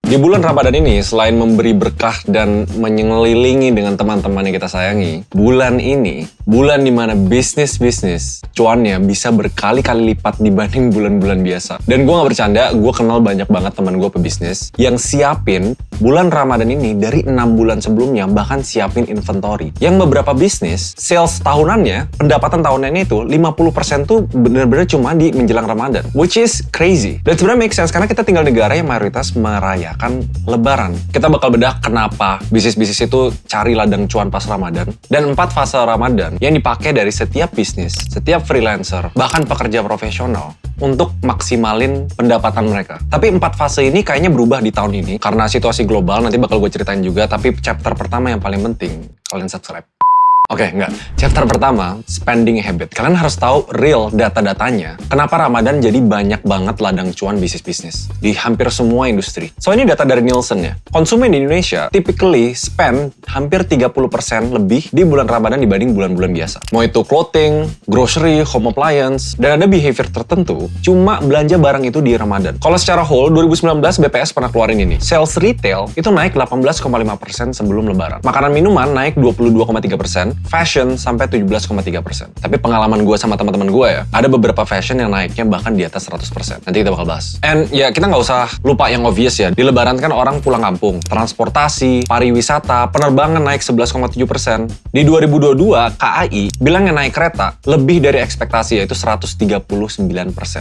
Di bulan Ramadan ini, selain memberi berkah dan menyelilingi dengan teman-teman yang kita sayangi, bulan ini, bulan dimana bisnis cuannya bisa berkali-kali lipat dibanding bulan-bulan biasa. Dan gue gak bercanda, gue kenal banyak banget teman gue pebisnis yang siapin bulan Ramadan ini dari 6 bulan sebelumnya, bahkan siapin inventory. Yang beberapa bisnis, sales tahunannya, pendapatan tahunannya itu 50% tuh bener-bener cuma di menjelang Ramadan. Which is crazy. Dan sebenarnya make sense, karena kita tinggal di negara yang mayoritas merayakan Lebaran. Kita bakal bedah kenapa bisnis-bisnis itu cari ladang cuan pas Ramadan, dan 4 fase Ramadan yang dipakai dari setiap bisnis, setiap freelancer, bahkan pekerja profesional untuk maksimalin pendapatan mereka. Tapi 4 fase ini kayaknya berubah di tahun ini karena situasi global, nanti bakal gue ceritain juga, tapi chapter pertama yang paling penting, kalian subscribe. Oke, enggak. Chapter pertama, spending habit. Kalian harus tahu real data-datanya. Kenapa Ramadan jadi banyak banget ladang cuan bisnis-bisnis di hampir semua industri. So, ini data dari Nielsen ya. Konsumen di Indonesia typically spend hampir 30% lebih di bulan Ramadan dibanding bulan-bulan biasa. Mau itu clothing, grocery, home appliance, dan ada behavior tertentu cuma belanja barang itu di Ramadan. Kalau secara whole, 2019 BPS pernah keluarin ini. Sales retail itu naik 18,5% sebelum Lebaran. Makanan minuman naik 22,3%. Fashion sampai 17,3%. Tapi pengalaman gue sama teman-teman gue ya, ada beberapa fashion yang naiknya bahkan di atas 100%. Nanti kita bakal bahas. And ya kita nggak usah lupa yang obvious ya. Di Lebaran kan orang pulang kampung. Transportasi, pariwisata, penerbangan naik 11,7%. Di 2022, KAI bilangnya naik kereta lebih dari ekspektasi, yaitu 139%.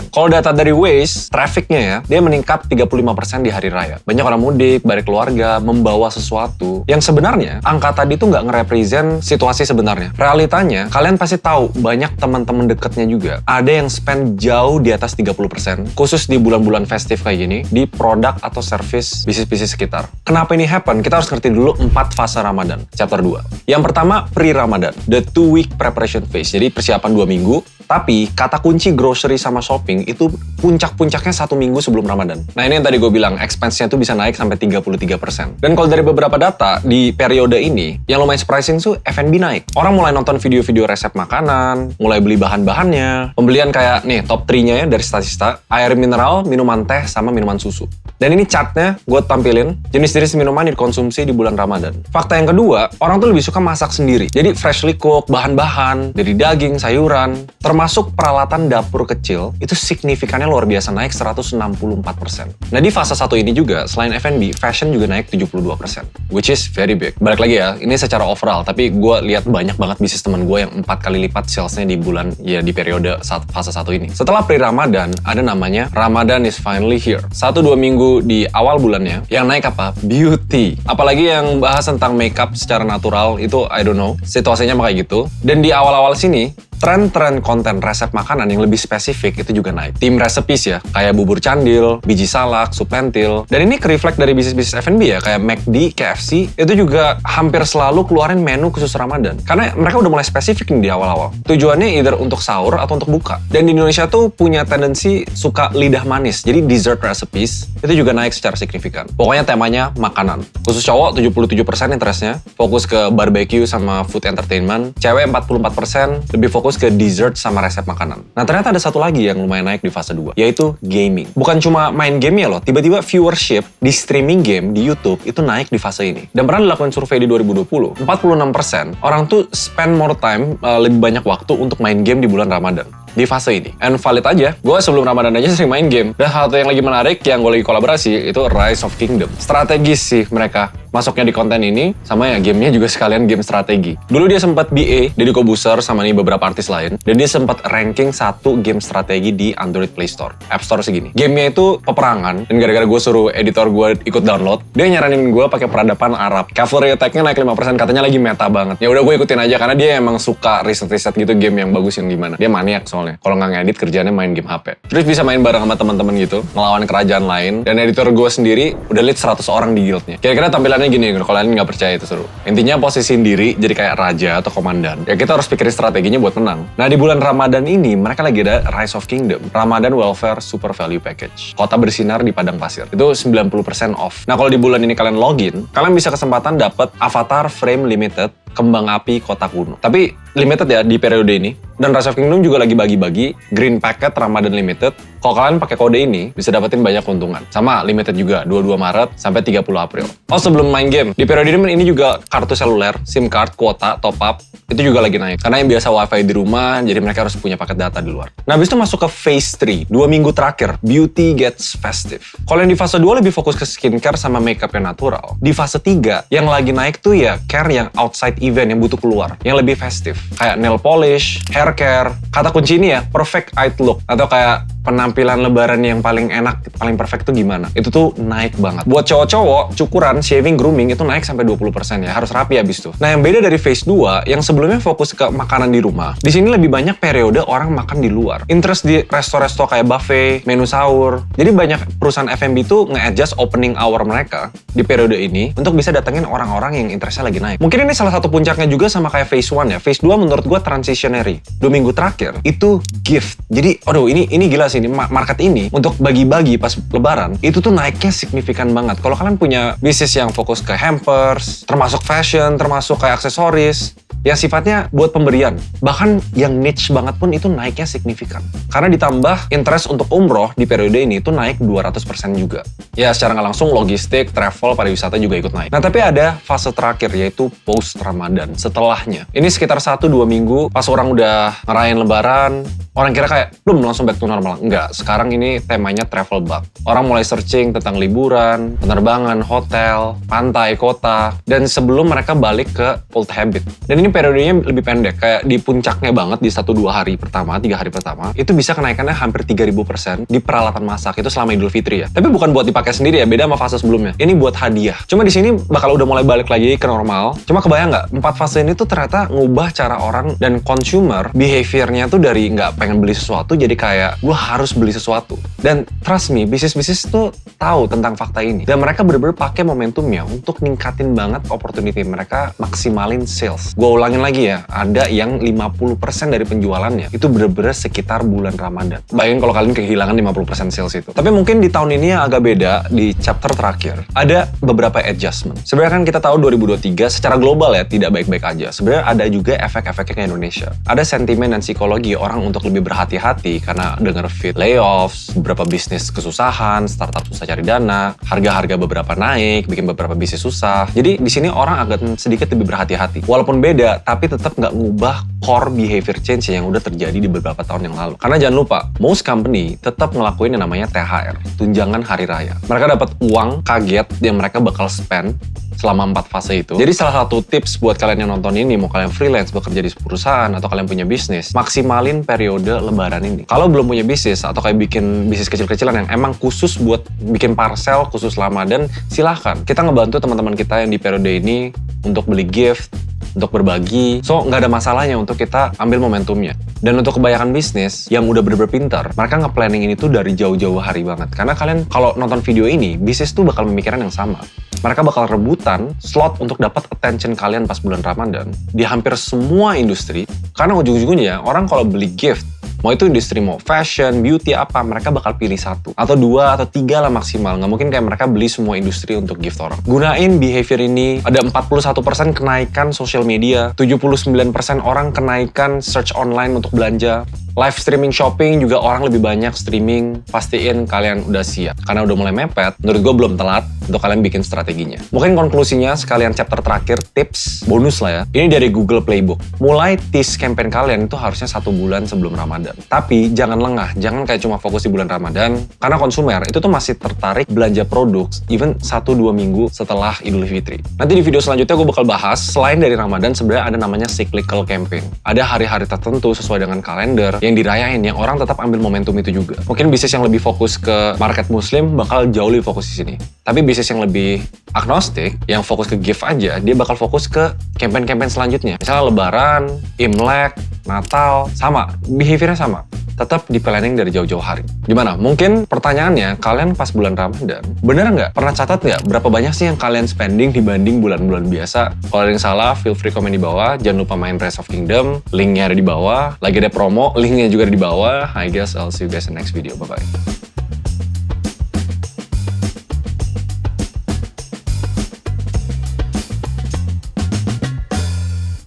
Kalau data dari Waze, trafficnya ya, dia meningkat 35% di hari raya. Banyak orang mudik, balik keluarga, membawa sesuatu. Yang sebenarnya, angka tadi tuh nggak nge-represent situasi sebenarnya. Realitanya, kalian pasti tahu banyak teman-teman dekatnya juga ada yang spend jauh di atas 30%, khusus di bulan-bulan festif kayak gini, di produk atau service bisnis-bisnis sekitar. Kenapa ini happen? Kita harus ngerti dulu 4 fase Ramadan, chapter 2. Yang pertama, pre-Ramadan, the 2-week preparation phase, jadi persiapan 2 minggu, tapi kata kunci grocery sama shopping itu puncak-puncaknya 1 minggu sebelum Ramadan. Nah ini yang tadi gue bilang, expense-nya tuh bisa naik sampai 33%. Dan kalau dari beberapa data, di periode ini, yang lumayan surprising tuh F&B naik. Orang mulai nonton video-video resep makanan, mulai beli bahan-bahannya. Pembelian kayak nih top 3-nya ya dari statista, air mineral, minuman teh, sama minuman susu. Dan ini chartnya gue tampilin jenis-jenis minuman yang dikonsumsi di bulan Ramadan. Fakta yang kedua, orang tuh lebih suka masak sendiri. Jadi freshly cook, bahan-bahan, dari daging, sayuran, termasuk peralatan dapur kecil, itu signifikannya luar biasa naik 164%. Nah di fase 1 ini juga, selain F&B, fashion juga naik 72%. Which is very big. Balik lagi ya, ini secara overall, tapi gue lihat banyak banget bisnis teman gue yang 4 kali lipat salesnya di bulan, ya di periode fase 1 ini. Setelah pre-Ramadan, ada namanya Ramadan is finally here. 1-2 minggu di awal bulannya, yang naik apa? Beauty. Apalagi yang bahas tentang makeup secara natural, itu I don't know, situasinya kayak gitu. Dan di awal-awal sini, tren-tren konten resep makanan yang lebih spesifik itu juga naik. Tim recipes ya, kayak bubur candil, biji salak, sup lentil. Dan ini ke-reflect dari bisnis-bisnis F&B ya, kayak McD, KFC, itu juga hampir selalu keluarin menu khusus Ramadan. Karena mereka udah mulai spesifik nih di awal-awal. Tujuannya either untuk sahur atau untuk buka. Dan di Indonesia tuh punya tendensi suka lidah manis. Jadi dessert recipes itu juga naik secara signifikan. Pokoknya temanya makanan. Khusus cowok 77% interestnya, fokus ke barbecue sama food entertainment. Cewek 44% lebih fokus ke dessert sama resep makanan. Nah ternyata ada satu lagi yang lumayan naik di fase 2, yaitu gaming. Bukan cuma main game ya loh, tiba-tiba viewership di streaming game di YouTube itu naik di fase ini. Dan pernah dilakukan survei di 2020, 46% orang tuh spend more time, lebih banyak waktu untuk main game di bulan Ramadan. Di fase ini. And valid aja, gue sebelum Ramadan aja sering main game. Dan hal yang lagi menarik yang gue lagi kolaborasi itu Rise of Kingdom. Strategis sih mereka masuknya di konten ini, sama ya gamenya juga sekalian game strategi. Dulu dia sempat BA, Deddy Kobuser sama nih beberapa artis lain, dan dia sempat ranking 1 game strategi di Android Play Store. App Store segini. Gamenya itu peperangan, dan gara-gara gue suruh editor gue ikut download, dia nyaranin gue pakai peradaban Arab. Cavalry attack-nya naik 5%, katanya lagi meta banget. Ya udah gue ikutin aja, karena dia emang suka riset-riset gitu game yang bagus yang gimana. Dia maniak soalnya. Kalau nggak ngedit kerjaannya main game HP. Terus bisa main bareng sama teman-teman gitu, ngelawan kerajaan lain. Dan editor gue sendiri udah lead 100 orang di guildnya. Kira-kira tampilannya gini, kalau kalian nggak percaya itu seru. Intinya posisiin diri jadi kayak raja atau komandan. Ya kita harus pikirin strateginya buat menang. Nah di bulan Ramadan ini mereka lagi ada Rise of Kingdom, Ramadan Welfare Super Value Package. Kota bersinar di padang pasir. Itu 90% off. Nah kalau di bulan ini kalian login, kalian bisa kesempatan dapat Avatar Frame Limited Kembang Api Kota Kuno. Tapi limited ya di periode ini. Dan Rise of Kingdom juga lagi bagi-bagi Green Packet Ramadan Limited. Kalau kalian pakai kode ini, bisa dapetin banyak keuntungan. Sama limited juga, 22 Maret sampai 30 April. Oh, sebelum main game, di periode ini juga kartu seluler, SIM card, kuota, top up, itu juga lagi naik. Karena yang biasa wifi di rumah, jadi mereka harus punya paket data di luar. Nah, habis itu masuk ke phase 3, 2 minggu terakhir, Beauty Gets Festive. Kalau yang di fase 2 lebih fokus ke skincare sama makeup yang natural. Di fase 3, yang lagi naik tuh ya care yang outside event, yang butuh keluar, yang lebih festive. Kayak nail polish, hair care, kata kunci ini ya, perfect eye look, atau kayak penampilan lebaran yang paling enak, paling perfect tuh gimana? Itu tuh naik banget. Buat cowok-cowok, cukuran, shaving, grooming itu naik sampai 20% ya, harus rapi abis tuh. Nah, yang beda dari phase 2, yang sebelumnya fokus ke makanan di rumah, di sini lebih banyak periode orang makan di luar. Interest di resto-resto kayak buffet, menu sahur. Jadi banyak perusahaan F&B tuh nge-adjust opening hour mereka di periode ini untuk bisa datengin orang-orang yang interestnya lagi naik. Mungkin ini salah satu puncaknya juga sama kayak phase 1 ya. Phase 2 menurut gua transitionary. 2 minggu terakhir itu gift. Jadi, aduh ini gila sih, ini market ini untuk bagi-bagi pas lebaran itu tuh naiknya signifikan banget. Kalau kalian punya bisnis yang fokus ke hampers, termasuk fashion, termasuk kayak aksesoris, yang sifatnya buat pemberian, bahkan yang niche banget pun itu naiknya signifikan. Karena ditambah interest untuk umroh di periode ini itu naik 200% juga. Ya secara nggak langsung logistik, travel, pariwisata juga ikut naik. Nah tapi ada fase terakhir yaitu post Ramadan, setelahnya. Ini sekitar 1-2 minggu pas orang udah ngerayain lebaran, orang kira kayak belum langsung back to normal. Enggak, sekarang ini temanya travel bug. Orang mulai searching tentang liburan, penerbangan, hotel, pantai, kota, dan sebelum mereka balik ke old habit. Dan ini periodenya lebih pendek, kayak di puncaknya banget di 1-2 hari pertama, 3 hari pertama, itu bisa kenaikannya hampir 3000% di peralatan masak, itu selama Idul Fitri ya. Tapi bukan buat dipakai sendiri ya, beda sama fase sebelumnya. Ini buat hadiah. Cuma di sini bakal udah mulai balik lagi ke normal. Cuma kebayang nggak, 4 fase ini tuh ternyata ngubah cara orang dan consumer behavior-nya tuh dari nggak pengen beli sesuatu jadi kayak gue harus beli sesuatu. Dan trust me, bisnis-bisnis tuh tahu tentang fakta ini. Dan mereka bener-bener pakai momentumnya untuk ningkatin banget opportunity mereka, maksimalin sales. Gue ulangin lagi ya, ada yang 50% dari penjualannya itu bener-bener sekitar bulan Ramadan. Bayangin kalau kalian kehilangan 50% sales itu. Tapi mungkin di tahun ini agak beda, di chapter terakhir ada beberapa adjustment. Sebenarnya kan kita tahu 2023 secara global ya tidak baik-baik aja. Sebenarnya ada juga efek-efeknya ke Indonesia. Ada sentimen dan psikologi orang untuk lebih berhati-hati karena dengar fit layoffs, beberapa bisnis kesusahan, startup susah cari dana, harga-harga beberapa naik, bikin beberapa bisnis susah. Jadi di sini orang agak sedikit lebih berhati-hati. Walaupun beda, tapi tetap nggak ngubah core behavior change yang udah terjadi di beberapa tahun yang lalu. Karena jangan lupa, most company tetap ngelakuin yang namanya THR, tunjangan hari raya. Mereka dapat uang kaget yang mereka bakal spend selama 4 fase itu. Jadi salah satu tips buat kalian yang nonton ini, mau kalian freelance, bekerja di perusahaan, atau kalian punya bisnis, maksimalin periode lebaran ini. Kalau belum punya bisnis, atau kayak bikin bisnis kecil-kecilan yang emang khusus buat bikin parcel, khusus Ramadan, silahkan. Kita ngebantu teman-teman kita yang di periode ini untuk beli gift, untuk berbagi. So, nggak ada masalahnya untuk kita ambil momentumnya. Dan untuk kebanyakan bisnis yang udah bener-bener pintar, mereka nge-planning ini tuh dari jauh-jauh hari banget. Karena kalian kalau nonton video ini, bisnis tuh bakal memikirkan yang sama. Mereka bakal rebutan slot untuk dapat attention kalian pas bulan Ramadan di hampir semua industri. Karena ujung-ujungnya orang kalau beli gift, mau itu industri, mau fashion, beauty, apa, mereka bakal pilih 1 atau 2 atau 3 lah maksimal. Nggak mungkin kayak mereka beli semua industri untuk gift orang. Gunain behavior ini. Ada 41% kenaikan social media, 79% orang kenaikan search online untuk belanja. Live streaming shopping juga orang lebih banyak streaming. Pastiin kalian udah siap. Karena udah mulai mepet, menurut gue belum telat untuk kalian bikin strateginya. Mungkin konklusinya sekalian chapter terakhir, tips, bonus lah ya. Ini dari Google Playbook. Mulai tease campaign kalian itu harusnya 1 bulan sebelum Ramadan. Tapi jangan lengah, jangan kayak cuma fokus di bulan Ramadan. Karena konsumer itu tuh masih tertarik belanja produk even 1-2 minggu setelah Idul Fitri. Nanti di video selanjutnya gue bakal bahas, selain dari Ramadan sebenarnya ada namanya cyclical campaign. Ada hari-hari tertentu sesuai dengan kalender yang dirayain, yang orang tetap ambil momentum itu juga. Mungkin bisnis yang lebih fokus ke market muslim bakal jauh lebih fokus di sini. Tapi bisnis yang lebih agnostik, yang fokus ke gift aja, dia bakal fokus ke campaign-campaign selanjutnya. Misalnya Lebaran, Imlek, Natal, sama. Behaviornya sama. Tetap di planning dari jauh-jauh hari. Gimana? Mungkin pertanyaannya, kalian pas bulan Ramadan, bener nggak? Pernah catat nggak berapa banyak sih yang kalian spending dibanding bulan-bulan biasa? Kalau ada yang salah, feel free komen di bawah. Jangan lupa main Rise of Kingdom, linknya ada di bawah. Lagi ada promo, linknya juga ada di bawah. I guess I'll see you guys in the next video. Bye-bye.